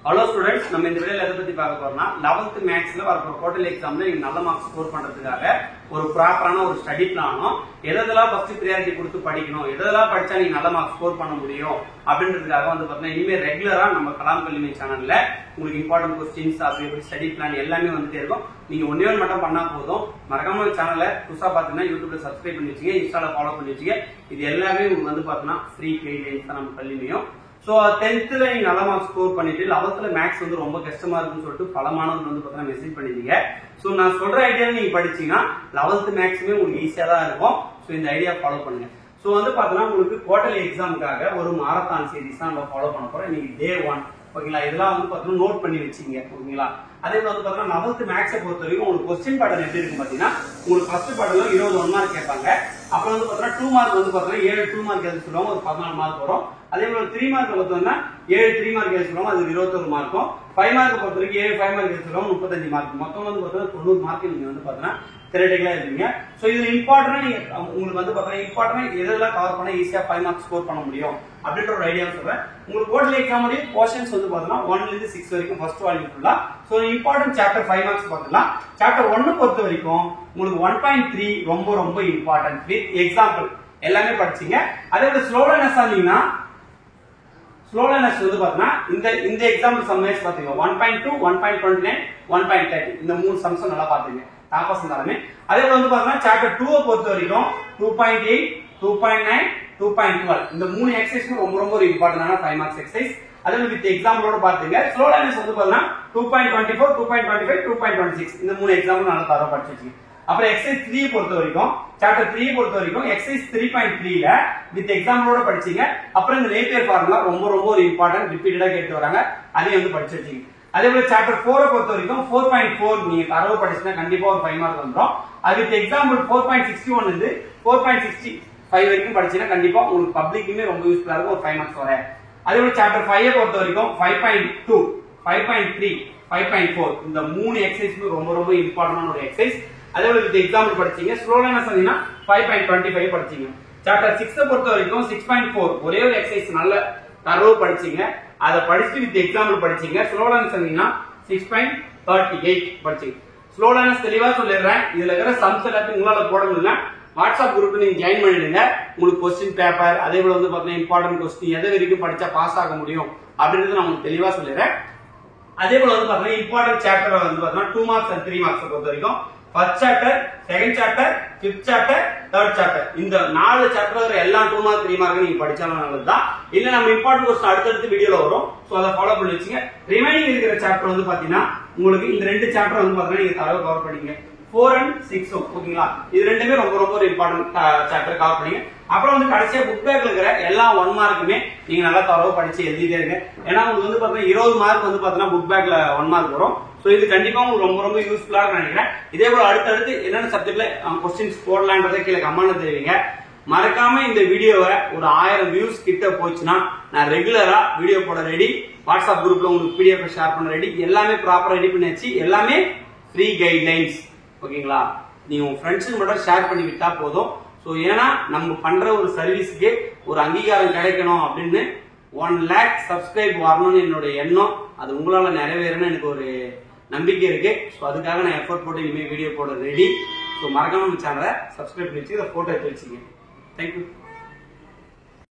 Hello students, நம்ம இந்த வீடியோல எதை பத்தி பார்க்க போறோம்னா 11th மேத்ஸ்ல வர குவார்டர்லி எக்ஸாம்ல நீங்க நல்ல மார்க்ஸ் ஸ்கோர் பண்றதுக்காக ஒரு ப்ராப்பரான ஒரு ஸ்டடி பிளானும் எதெல்லாம் ஃபர்ஸ்ட் பிரியாரிட்டி கொடுத்து படிக்கணும் எதெல்லாம் படிச்சா நீங்க நல்ல மார்க்ஸ் ஸ்கோர் பண்ண முடியும் அப்படின்றதுக்காக வந்து பாத்தீங்கன்னா இனிமே ரெகுலரா நம்ம கலாம் கல்வி சேனல்ல உங்களுக்கு இம்பார்ட்டன்ட் क्वेश्चंस அப்படி ஸ்டடி பிளான் எல்லாமே வந்துட்டே இருக்கும். நீங்க ஒண்ணே ஒன்று மட்டும் பண்ணா போதும். மறக்காம சேனலை புதுசா பாத்தீங்கன்னா யூடியூப்ல சப்ஸ்கிரைப் பண்ணி வச்சுங்க, இன்ஸ்டால ஃபாலோ பண்ணி வச்சுங்க. இது எல்லாமே உங்களுக்கு வந்து பாத்தீங்கன்னா ஃப்ரீ கைட்லைன்ஸ் தான் நம்ம கல்வியும். சோ 10th நீங்க நல்ல மார்க் ஸ்கோர் பண்ணிட்டு 11th மேத்ஸ் வந்து ரொம்ப கஷ்டமா இருக்குன்னு சொல்லிட்டு பல மாணவர்கள் வந்து பார்த்தா மெசேஜ் பண்ணிருந்தீங்க. சோ நான் சொல்ற ஐடியா நீங்க படிச்சீங்கன்னா 11th மேத்ஸ்மே உங்களுக்கு ஈஸியா தான் இருக்கும். சோ இந்த ஐடியா ஃபாலோ பண்ணுங்க. சோ வந்து பாத்தீங்கன்னா உங்களுக்கு குவார்டர்லி எக்ஸாமுக்காக ஒரு மாரத்தான் சீரிஸ் தான் நம்ம ஃபாலோ பண்ண போறோம். இன்னைக்கு டே 1 ஓகேங்களா. இதெல்லாம் வந்து பாத்தீங்கன்னா நோட் பண்ணி வச்சீங்க ஓகேங்களா. அதே மாதிரி வந்து பாத்தீங்கன்னா 11th மேத்ஸை பொறுத்த வரைக்கும் உங்களுக்கு क्वेश्चन பேட்டர்ன் எப்படி இருக்கும் பாத்தீங்கன்னா உங்களுக்கு ஃபர்ஸ்ட் பேட்டர்ல 21 மார்க் கேட்பாங்க. அப்புறம் வந்து பாத்தீங்கன்னா 2 மார்க் வந்து பாத்தீங்கன்னா 7 2 மார்க் எழுத சொல்லுவாங்க, ஒரு 14 மார்க் வரும். அதே மாதிரி 3 மார்க் பார்த்தோம்னா 7 3 மார்க் எழுத சொல்லுவாங்க, அது 21 மார்க்கும். 5 மார்க் பொறுத்த வரைக்கும் 7 5 மார்க் எழுத சொல்லுவாங்க, 35 மார்க். மொத்தம் வந்து பாத்தீங்கன்னா 90 மார்க் நீங்க வந்து பாத்தீங்கன்னா தியரிட்டிக்கலா இருக்கீங்க. சோ இது இம்பார்ட்டன்ட்டா நீங்க உங்களுக்கு வந்து பாத்தீங்கன்னா இம்பார்ட்டன்ட் எதெல்லாம் கவர் பண்ணா ஈஸியா 5 மார்க் ஸ்கோர் பண்ண முடியும் அப்படின்ற ஒரு ஐடியா சொல்றேன். உங்களுக்கு குவார்டர்லி எக்ஸாம் உடைய क्वेश्चंस வந்து பாத்தீங்கன்னா 1 ல இருந்து 6 வரைக்கும் ஃபர்ஸ்ட் வால்யூம் ஃபுல்லா. சோ இம்பார்ட்டன்ட் சாப்டர் 5 மார்க்ஸ் பார்க்கலாம். சாப்டர் 1 பொறுத்த வரைக்கும் உங்களுக்கு 1.3 ரொம்ப ரொம்ப இம்பார்ட்டன்ட் வித் எக்ஸாம்பிள் எல்லாமே படிச்சீங்க. அதே மாதிரி ஸ்லோலனஸ் ஆனீங்கன்னா ஸ்லோலனஸ் வந்து பாத்தீங்கன்னா இந்த எக்ஸாம்பிள் சம்மேஸ் பாத்தீங்க 1.2 1.29 1.30 இந்த மூணு சம்ஸ் நல்லா பாத்தீங்க தாபாஸ் தானே. அதே போல வந்து பாத்தீங்கன்னா சாப்டர் 2 பொறுத்த வரைக்கும் 2.8 2.9 2.12 இந்த மூணு எக்ஸசைஸ் ரொம்ப ரொம்ப ஒரு இம்பார்ட்டன்டான 5 மார்க்ஸ் எக்ஸசைஸ். அதே மாதிரி வித் எக்ஸாம்பிளோட பாத்தீங்க. ஸ்லோலனஸ் வந்து பாத்தீங்கன்னா 2.24 2.25 2.26 இந்த மூணு எக்ஸாம்பிள் நல்லா தரவா படிச்சு வச்சீங்க. அப்புறம் எக்ஸசைஸ் 3 பொறுத்த வரைக்கும் சாப்டர் 3 பொறுத்த வரைக்கும் எக்ஸசைஸ் 3.3 ல வித் எக்ஸாம்பிளோட படிச்சீங்க. அப்புறம் இந்த நேப்பியர் ஃபார்முலா ரொம்ப ரொம்ப ஒரு இம்பார்ட்டன்ட் ரிப்பீட்டடா கேட்டு வராங்க, அதையும் வந்து படிச்சு வச்சீங்க. அதே போல சாப்டர் 4 பொறுத்த வரைக்கும் 4.4 நீங்க தரவு படிச்சீங்கன்னா கண்டிப்பா ஒரு 5 மார்க் வந்துரும். அது வித் எக்ஸாம்பிள் 4.61 இருந்து 4.65 வரைக்கும் படிச்சீங்கன்னா கண்டிப்பா உங்களுக்கு பப்ளிக்குமே ரொம்ப யூஸ்ஃபுல்லா இருக்கும், ஒரு 5 மார்க்ஸ் வர. அதே போல சாப்டர் 5 பொறுத்த வரைக்கும் 5.2 5.3 5.4 இந்த மூணு எக்ஸசைஸ்மே ரொம்ப ரொம்ப இம்பார்ட்டன்டான ஒரு எக்ஸசைஸ். அதே போல வித் எக்ஸாம்பிள் படிச்சீங்க. ஸ்லோலனஸ் சொன்னீங்கன்னா 5.25 படிச்சீங்க. சாப்டர் 6 பொறுத்த வரைக்கும் 6.4 ஒரே ஒரு எக்ஸசைஸ் நல்ல தரவு படிச்சீங்க, அதை படிச்சுட்டு வித் எக்ஸாம்பிள் படிச்சீங்க. ஸ்லோலனஸ் சொன்னீங்கன்னா 6.38 படிச்சீங்க. ஸ்லோலனஸ் தெளிவா சொல்லிடுறேன், இதுல இருக்கிற சம்ஸ் எல்லாத்தையும் உங்களால போட முடியல வாட்ஸ்அப் குரூப் நீங்க ஜாயின் பண்ணிடுங்க. உங்களுக்கு கொஸ்டின் பேப்பர் அதே போல வந்து பாத்தீங்கன்னா இம்பார்ட்டன்ட் கொஸ்டின் எதை வரைக்கும் படிச்சா பாஸ் ஆக முடியும் அப்படின்றது நான் உங்களுக்கு தெளிவா சொல்லிடுறேன். அதே போல வந்து பாத்தீங்கன்னா இம்பார்ட்டன்ட் சாப்டர் வந்து பாத்தீங்கன்னா 2 மார்க்ஸ் அண்ட் 3 மார்க்ஸ் பொறுத்த வரைக்கும் first chapter, second chapter, fifth chapter, third chapter இந்த 4 சாப்டர் எல்லாம் 2 மார்க் 3 மார்க் நீங்க படிச்சாலும் நல்லதுதான். இல்ல நம்ம இம்பார்ட்டன்ட் क्वेश्चन அடுத்தடுத்து வீடியோல வரும், சோ அதை ஃபாலோ பண்ணி வச்சுங்க. ரிமைனிங் இருக்கிற சாப்டர் வந்து பாத்தீங்கன்னா உங்களுக்கு இந்த ரெண்டு சாப்டர் வந்து பாத்தீங்கன்னா நீங்க தரவு கவர் பண்ணீங்க 4 and 6 ஓகேங்களா. இது ரெண்டுமே ரொம்ப ரொம்ப ஒரு இம்பார்ட்டன்ட் சாப்டர் கவர் பண்ணீங்க. அப்புறம் வந்து கடைசியா புக் பேக்ல இருக்கிற எல்லா 1 மார்க்குமே நீங்க நல்லா தரவு படிச்சு எழுதிட்டே இருங்க. ஏன்னா உங்களுக்கு வந்து பாத்தீங்கன்னா 20 மார்க் வந்து பாத்தீங்கன்னா புக் பேக்ல 1 மார்க் வரும். சோ இது கண்டிப்பா உங்களுக்கு ரொம்ப ரொம்ப யூஸ்ஃபுல்லா இருக்கும் நினைக்கிறேன். இதே போல அடுத்தடுத்து என்னென்ன சப்ஜெக்ட்ல क्वेश्चंस போடலாம்ன்றதை கீழே கமெண்ட்ல தெரிவிங்க. மறக்காம இந்த வீடியோவை ஒரு 1000 வியூஸ் கிட்ட போச்சுன்னா நான் ரெகுலரா வீடியோ போட ரெடி, வாட்ஸ்அப் குரூப்ல உங்களுக்கு பிடிஎஃப் ஷேர் பண்ண ரெடி, எல்லாமே ப்ராப்பரா ரெடி பண்ணியாச்சு, எல்லாமே ஃப்ரீ கைட்லைன்ஸ் ஓகேங்களா. நீங்க உங்க ஃப்ரெண்ட்ஸுக்கு மட்டும் ஷேர் பண்ணி விட்டா போதும். சோ ஏன்னா நம்ம பண்ற ஒரு சர்வீஸ்க்கு ஒரு அங்கீகாரம் கிடைக்கணும் அப்படின்னு 1 lakh சப்ஸ்கிரைப் வரணும்னு என்னோட எண்ணம், அது உங்களால நிறைவேறணும்னு எனக்கு ஒரு நம்பிக்கை இருக்கு. சோ அதுக்காக நான் எஃபோர்ட் போட்டு இனிமே வீடியோ போட ரெடி. சோ மறக்காம நம்ம சேனலை சப்ஸ்கிரைப் பண்ணி வச்சு போட்டோ எடுத்து வச்சுங்க. தேங்க்யூ.